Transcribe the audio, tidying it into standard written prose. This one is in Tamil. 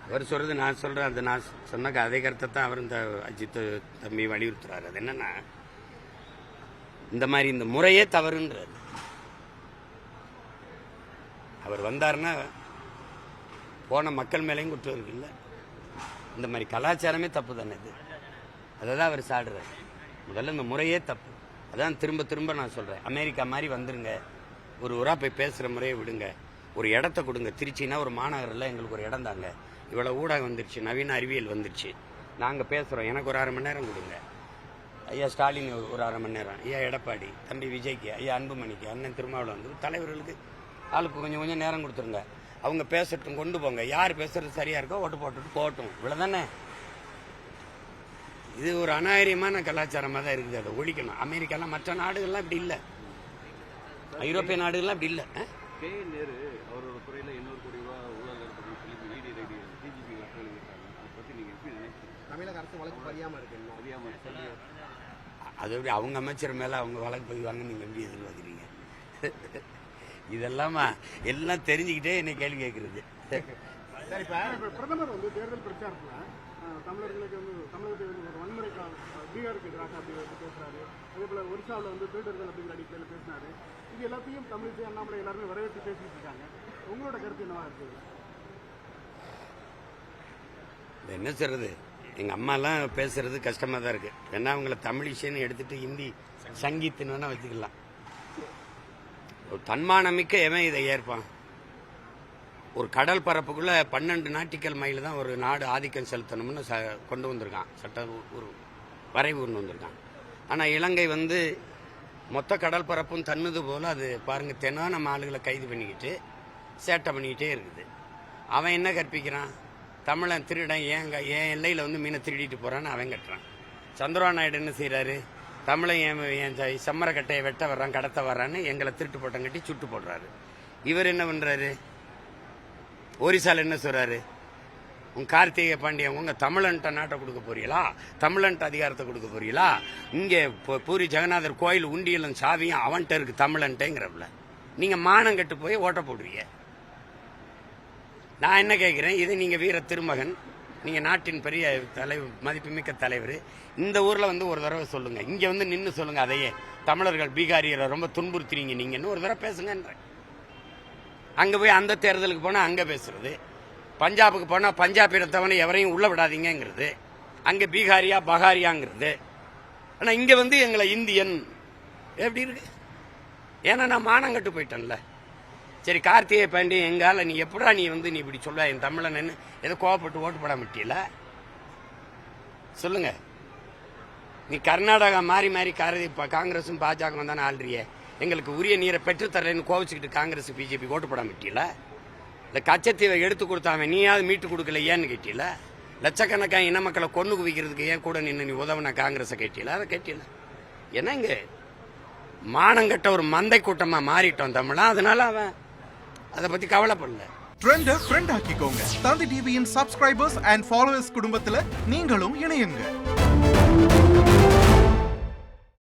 அவர் சொல்றது நான் சொல்றேன், அது நான் சொன்ன அதே கருத்தை தான் அவர் இந்த அஜித் தம்பி வலியுறுத்துறாரு. அது என்னன்னா, இந்த மாதிரி இந்த முறையே தவறுன்றாரு. அவர் வந்தாருன்னா போன மக்கள் மேலேயும் குற்றம் இருக்குல்ல. இந்த மாதிரி கலாச்சாரமே தப்பு தானே இது. அதை தான் அவர் சாடுறாரு. முதல்ல இந்த முறையே தப்பு. அதான் திரும்ப திரும்ப நான் சொல்றேன், அமெரிக்கா மாதிரி வந்துருங்க, ஒரு ஊரா போய் பேசுற முறையை விடுங்க, ஒரு இடத்த கொடுங்க. திருச்சின்னா ஒரு மாநகரில் எங்களுக்கு ஒரு இடம் தாங்க, இவ்வளவு ஊடகம் வந்துருச்சு, நவீன அறிவியல் வந்துருச்சு, நாங்கள் பேசுகிறோம், எனக்கு ஒரு 1/2 மணி நேரம் கொடுங்க. ஐயா ஸ்டாலின் ஒரு 1/2 மணி நேரம், ஐயா எடப்பாடி, தம்பி விஜய்க்கு, ஐயா அன்புமணிக்கு, அண்ணன் திருமாவளவன் வந்து தலைவர்களுக்கு ஆளுக்கு கொஞ்சம் கொஞ்சம் நேரம் கொடுத்துருங்க. அவங்க பேசட்டும், கொண்டு போங்க. யார் பேசுறது சரியா இருக்கோ ஓட்டு போட்டுட்டு போகட்டும், இவ்வளவுதானே. இது ஒரு அநாகரிகமான கலாச்சாரமாக தான் இருக்குது. அதை ஒழிக்கணும். அமெரிக்காலாம் மற்ற நாடுகள்லாம் இப்படி இல்லை, ஐரோப்பிய நாடுகள்லாம் இப்படி இல்லை. அவரோட துறையில் 800 கோடி ரூபாய் ஊழல் தமிழக அரசு வழக்கு பதியாம இருக்கு. அது எப்படி அவங்க அமைச்சர் மேல அவங்க வழக்கு பதிவாங்க, நீங்க எப்படி எதிர்பார்க்குறீங்க? இதெல்லாம் எல்லாம் தெரிஞ்சுக்கிட்டே என்னை கேள்வி கேட்கறது. சரி, இப்ப பிரதமர் வந்து தேர்தல் பிரச்சாரத்துல தமிழர்களுக்கு வந்து தமிழகத்தில் ஒரு வன்முறை பீகாருக்கு எதிராக அப்படி பேசுறாரு. அதே போல ஒரிசாவில் வந்து திருடர்கள் அப்படிங்கிற அடிப்படையில் பேசினாரு. இது எல்லாத்தையும் தமிழிசை அண்ணாமலை எல்லாருமே வரவேற்று பேசிட்டு இருக்காங்க. உங்களோட கருத்து என்னவா இருக்குது? என்ன சொல்றது, எங்க அம்மாலாம் பேசுறது கஷ்டமா தான் இருக்கு. ஏன்னா அவங்கள தமிழிசைன்னு எடுத்துட்டு ஹிந்தி சங்கீத்துன்னு வேணா வச்சுக்கலாம். ஒரு தன்மானமிக்க எவன் இதை ஏற்பான்? ஒரு கடல் பரப்புக்குள்ள 12 நாட்டிக்கல் மைல் தான் ஒரு நாடு ஆதிக்கம் செலுத்தணும்னு கொண்டு வந்திருக்கான், சட்ட ஒரு வரைவு கொண்டு வந்திருக்கான். ஆனால் இலங்கை வந்து மொத்த கடல் பரப்பும் தன்னுது போல அது பாருங்க, தினம் நம்ம ஆளுகளை கைது பண்ணிக்கிட்டு சேட்டை பண்ணிக்கிட்டே இருக்குது. அவன் என்ன கற்பிக்கிறான்? தமிழன் திருடன் ஏன் எல்லையில் வந்து மீனை திருடிட்டு போறான்னு அவன் கட்டுறான். சந்திரபாபு நாயுடு என்ன செய்யறாரு? தமிழன் என் செம்மரக்கட்டையை வெட்ட வர்றான், கடத்த வர்றான்னு எங்களை திருட்டு போட்டம் கட்டி சுட்டு போடுறாரு. இவர் என்ன பண்றாரு? ஒரிசால என்ன சொல்றாரு? உங்க கார்த்திகை பாண்டியன் உங்க தமிழன்ட்ட நாட்டை கொடுக்க போறீங்களா? தமிழன்ட்ட அதிகாரத்தை கொடுக்க போறீங்களா? இங்கே பூரி ஜெகநாதர் கோயில் உண்டியலும் சாவியும் அவன்கிட்ட இருக்கு தமிழன்ட்டேங்கிறப்பல நீங்க மானம் கட்டு போய் ஓட்ட போடுவீங்க. நான் என்ன கேட்கிறேன், இது நீங்க வீர திருமகன், நீங்க நாட்டின் பெரிய தலைவர், மதிப்புமிக்க தலைவர், இந்த ஊர்ல வந்து ஒரு தடவை சொல்லுங்க, இங்க வந்து நின்று சொல்லுங்க. அதையே தமிழர்கள் பீகாரியரை ரொம்ப துன்புறுத்துறீங்க நீங்கன்னு ஒரு தடவை பேசுங்கன்ற. அங்க போய் அந்த தேர்தலுக்கு போனா அங்க பேசுறது, பஞ்சாபுக்கு போனா பஞ்சாபியரை தவிர எவரையும் உள்ள விடாதீங்கிறது, அங்க பீகாரியா பகாரியாங்கிறது. ஆனா இங்க வந்து எங்களை இந்தியன் எப்படி இருக்கு? ஏன்னா நான் மானம் கட்டு போயிட்டேன்ல. சரி, கார்த்திகை பாண்டியன் எங்கால நீ எப்படா நீ வந்து நீ இப்படி சொல்ல என் தமிழன் ஏதோ கோவப்பட்டு ஓட்டு போட மாட்டியல சொல்லுங்க. நீ கர்நாடகா மாறி மாறி காங்கிரஸும் பாஜக தானே ஆள்றிய, எங்களுக்கு உரிய நீரை பெற்றுத்தரலன்னு கோவிச்சுக்கிட்டு காங்கிரஸ் பிஜேபி ஓட்டு போட மாட்டியல. இல்லை கச்சத்தீவை எடுத்து கொடுத்தாங்க, நீயாவது மீட்டு கொடுக்கல ஏன்னு கேட்டியல. லட்சக்கணக்கான இன மக்களை கொண்டு குவிக்கிறதுக்கு ஏன் கூட நின்று நீ உதவுன காங்கிரஸை கேட்டியல? அதை கேட்டியல. ஏன்னா இங்க மானங்கட்ட ஒரு மந்தை கூட்டமா மாறிட்டோம் தமிழா. அதனால அவன் அதை பத்தி கவலைப்படல. ட்ரெண்ட ஃப்ரெண்ட் ஆக்கிக்கோங்க. தந்தி டிவியின் சப்ஸ்கிரைபர்ஸ் அண்ட் ஃபாலோவர்ஸ் குடும்பத்துல நீங்களும் இணையுங்க.